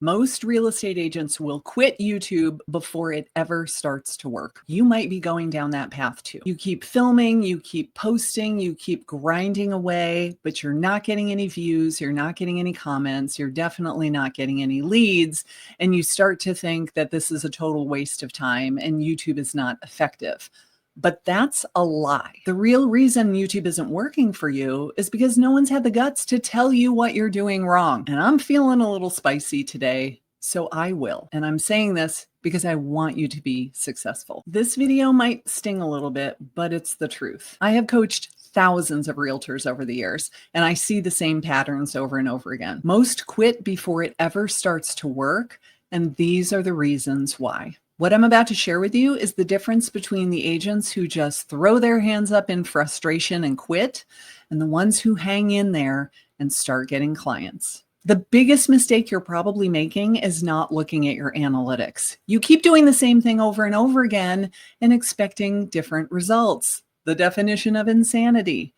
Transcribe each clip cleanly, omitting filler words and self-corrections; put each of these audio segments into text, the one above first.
Most real estate agents will quit YouTube before it ever starts to work. You might be going down that path too. You keep filming, you keep posting, you keep grinding away, but you're not getting any views, you're not getting any comments, you're definitely not getting any leads, and you start to think that this is a total waste of time and YouTube is not effective. But that's a lie. The real reason YouTube isn't working for you is because no one's had the guts to tell you what you're doing wrong. And I'm feeling a little spicy today, so I will. And I'm saying this because I want you to be successful. This video might sting a little bit, but it's the truth. I have coached thousands of realtors over the years, and I see the same patterns over and over again. Most quit before it ever starts to work, and these are the reasons why. What I'm about to share with you is the difference between the agents who just throw their hands up in frustration and quit, and the ones who hang in there and start getting clients. The biggest mistake you're probably making is not looking at your analytics. You keep doing the same thing over and over again and expecting different results. The definition of insanity.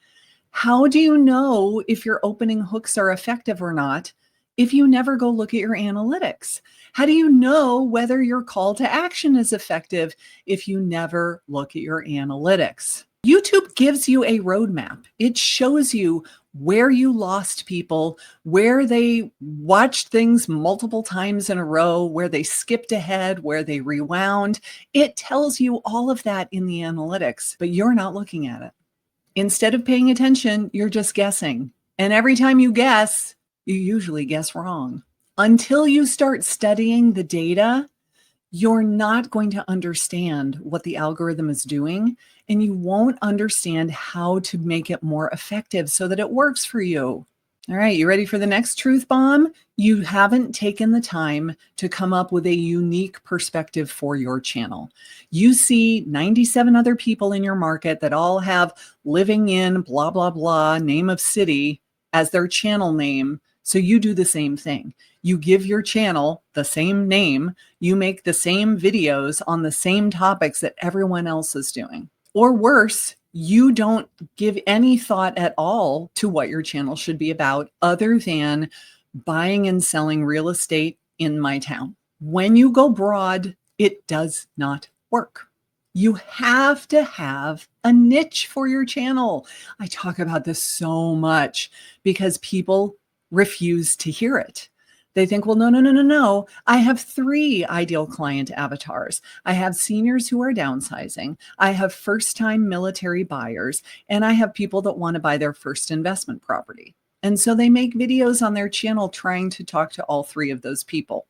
How do you know if your opening hooks are effective or not if you never go look at your analytics? How do you know whether your call to action is effective if you never look at your analytics? YouTube gives you a roadmap. It shows you where you lost people, where they watched things multiple times in a row, where they skipped ahead, where they rewound. It tells you all of that in the analytics, but you're not looking at it. Instead of paying attention, you're just guessing. And every time you guess, you usually guess wrong. Until you start studying the data, you're not going to understand what the algorithm is doing, and you won't understand how to make it more effective so that it works for you. All right, you ready for the next truth bomb? You haven't taken the time to come up with a unique perspective for your channel. You see 97 other people in your market that all have living in blah, blah, blah, name of city as their channel name. So you do the same thing. You give your channel the same name. You make the same videos on the same topics that everyone else is doing. Or worse, you don't give any thought at all to what your channel should be about other than buying and selling real estate in my town. When you go broad, it does not work. You have to have a niche for your channel. I talk about this so much because people refuse to hear it. They think, well, no. I have 3 ideal client avatars. I have seniors who are downsizing. I have first-time military buyers, and I have people that want to buy their first investment property. And so they make videos on their channel trying to talk to all 3 of those people.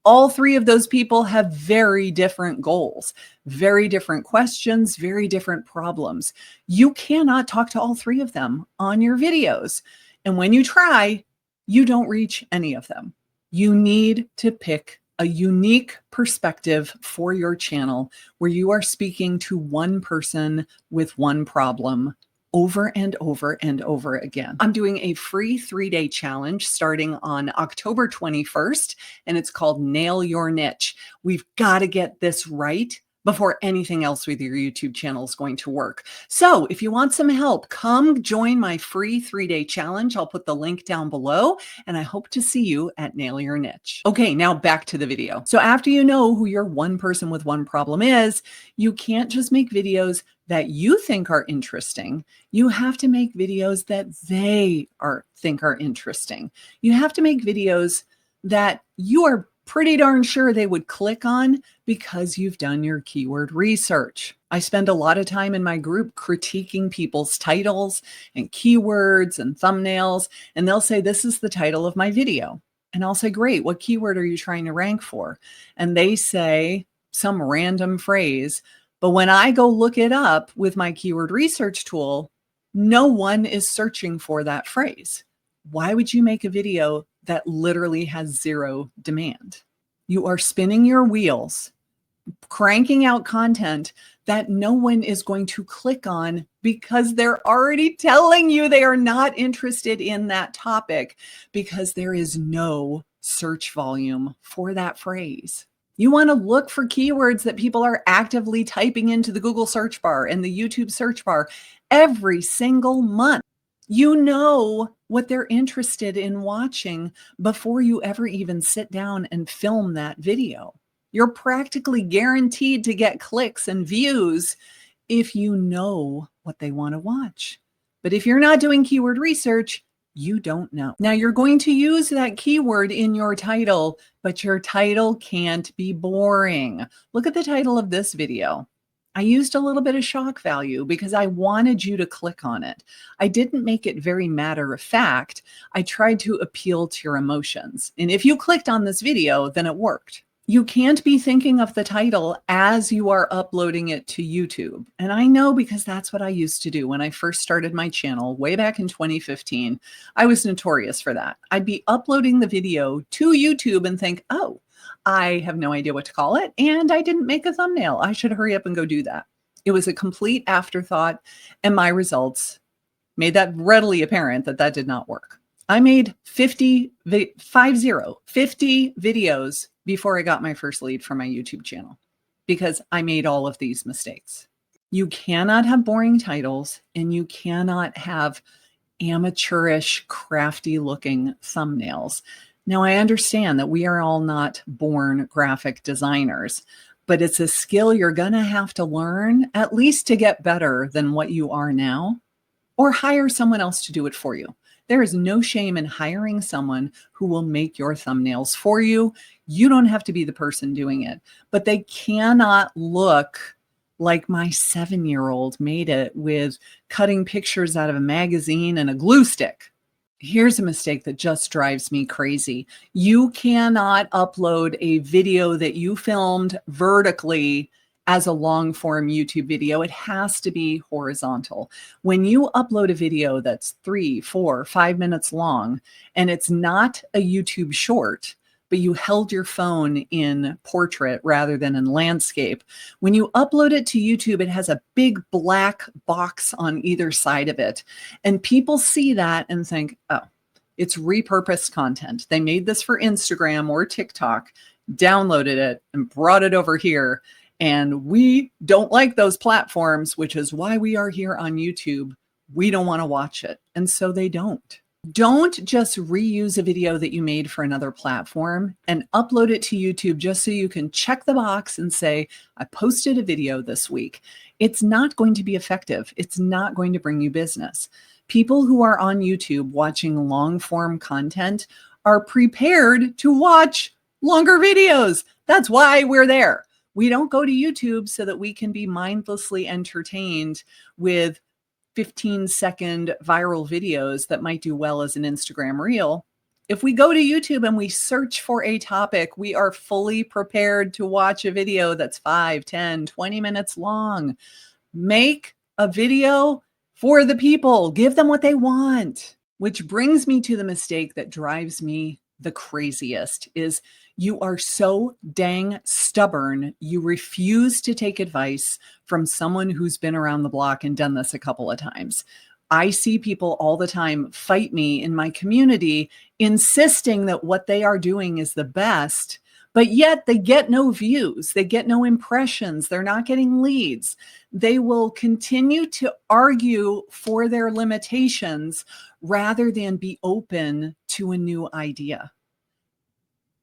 All 3 of those people have very different goals, very different questions, very different problems. You cannot talk to all 3 of them on your videos. And when you try, you don't reach any of them. You need to pick a unique perspective for your channel where you are speaking to one person with one problem over and over and over again. I'm doing a free 3-day challenge starting on October 21st, and it's called Nail Your Niche. We've got to get this right before anything else with your YouTube channel is going to work. So if you want some help, come join my free 3-day challenge. I'll put the link down below, and I hope to see you at Nail Your Niche. Okay, now back to the video. So after you know who your one person with one problem is, you can't just make videos that you think are interesting. You have to make videos that they think are interesting. You have to make videos that you are pretty darn sure they would click on because you've done your keyword research. I spend a lot of time in my group critiquing people's titles and keywords and thumbnails, and they'll say, this is the title of my video. And I'll say, great, what keyword are you trying to rank for? And they say some random phrase. But when I go look it up with my keyword research tool, no one is searching for that phrase. Why would you make a video that literally has 0 demand? You are spinning your wheels, cranking out content that no one is going to click on because they're already telling you they are not interested in that topic because there is no search volume for that phrase. You want to look for keywords that people are actively typing into the Google search bar and the YouTube search bar every single month. You know what they're interested in watching before you ever even sit down and film that video. You're practically guaranteed to get clicks and views if you know what they want to watch. But if you're not doing keyword research, you don't know. Now you're going to use that keyword in your title, but your title can't be boring. Look at the title of this video. I used a little bit of shock value because I wanted you to click on it. I didn't make it very matter of fact. I tried to appeal to your emotions. And if you clicked on this video, then it worked. You can't be thinking of the title as you are uploading it to YouTube. And I know because that's what I used to do when I first started my channel way back in 2015. I was notorious for that. I'd be uploading the video to YouTube and think, oh, I have no idea what to call it. And I didn't make a thumbnail. I should hurry up and go do that. It was a complete afterthought. And my results made that readily apparent that that did not work. I made 50 videos before I got my first lead for my YouTube channel because I made all of these mistakes. You cannot have boring titles and you cannot have amateurish, crafty looking thumbnails. Now, I understand that we are all not born graphic designers, but it's a skill you're going to have to learn at least to get better than what you are now, or hire someone else to do it for you. There is no shame in hiring someone who will make your thumbnails for you. You don't have to be the person doing it, but they cannot look like my 7-year-old made it with cutting pictures out of a magazine and a glue stick. Here's a mistake that just drives me crazy. You cannot upload a video that you filmed vertically as a long form YouTube video. It has to be horizontal. When you upload a video that's 3, 4, 5 minutes long, and it's not a YouTube short, but you held your phone in portrait rather than in landscape. When you upload it to YouTube, it has a big black box on either side of it. And people see that and think, oh, it's repurposed content. They made this for Instagram or TikTok, downloaded it and brought it over here. And we don't like those platforms, which is why we are here on YouTube. We don't want to watch it. And so they don't. Don't just reuse a video that you made for another platform and upload it to YouTube just so you can check the box and say, I posted a video this week. It's not going to be effective. It's not going to bring you business. People who are on YouTube watching long form content are prepared to watch longer videos. That's why we're there. We don't go to YouTube so that we can be mindlessly entertained with 15-second viral videos that might do well as an Instagram reel. If we go to YouTube and we search for a topic, we are fully prepared to watch a video that's 5, 10, 20 minutes long. Make a video for the people. Give them what they want. Which brings me to the mistake that drives me the craziest is you are so dang stubborn. You refuse to take advice from someone who's been around the block and done this a couple of times. I see people all the time fight me in my community, insisting that what they are doing is the best, but yet they get no views. They get no impressions. They're not getting leads. They will continue to argue for their limitations rather than be open to a new idea.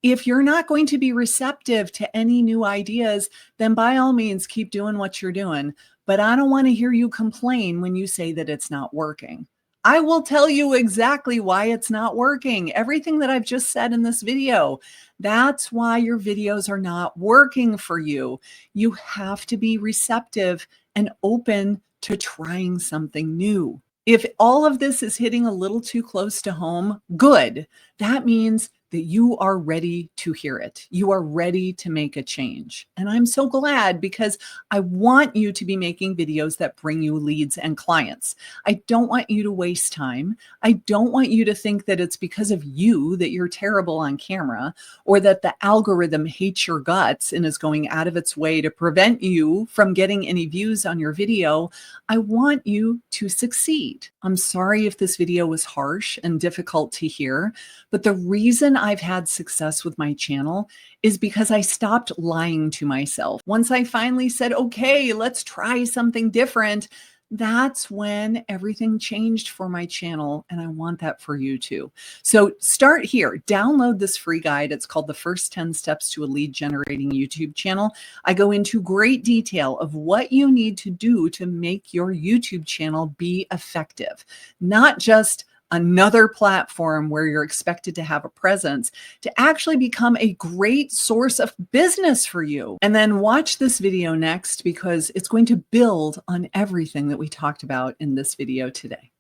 If you're not going to be receptive to any new ideas, then by all means, keep doing what you're doing. But I don't want to hear you complain when you say that it's not working. I will tell you exactly why it's not working. Everything that I've just said in this video, that's why your videos are not working for you. You have to be receptive and open to trying something new. If all of this is hitting a little too close to home, good. That means that you are ready to hear it. You are ready to make a change. And I'm so glad because I want you to be making videos that bring you leads and clients. I don't want you to waste time. I don't want you to think that it's because of you that you're terrible on camera or that the algorithm hates your guts and is going out of its way to prevent you from getting any views on your video. I want you to succeed. I'm sorry if this video was harsh and difficult to hear, but the reason I've had success with my channel is because I stopped lying to myself. Once I finally said, okay, let's try something different, That's when everything changed for my channel, and I want that for you too. So start here. Download this free guide. It's called The First 10 Steps to a Lead Generating YouTube Channel. I go into great detail of what you need to do to make your YouTube channel be effective, not just another platform where you're expected to have a presence, to actually become a great source of business for you. And then watch this video next, because it's going to build on everything that we talked about in this video today.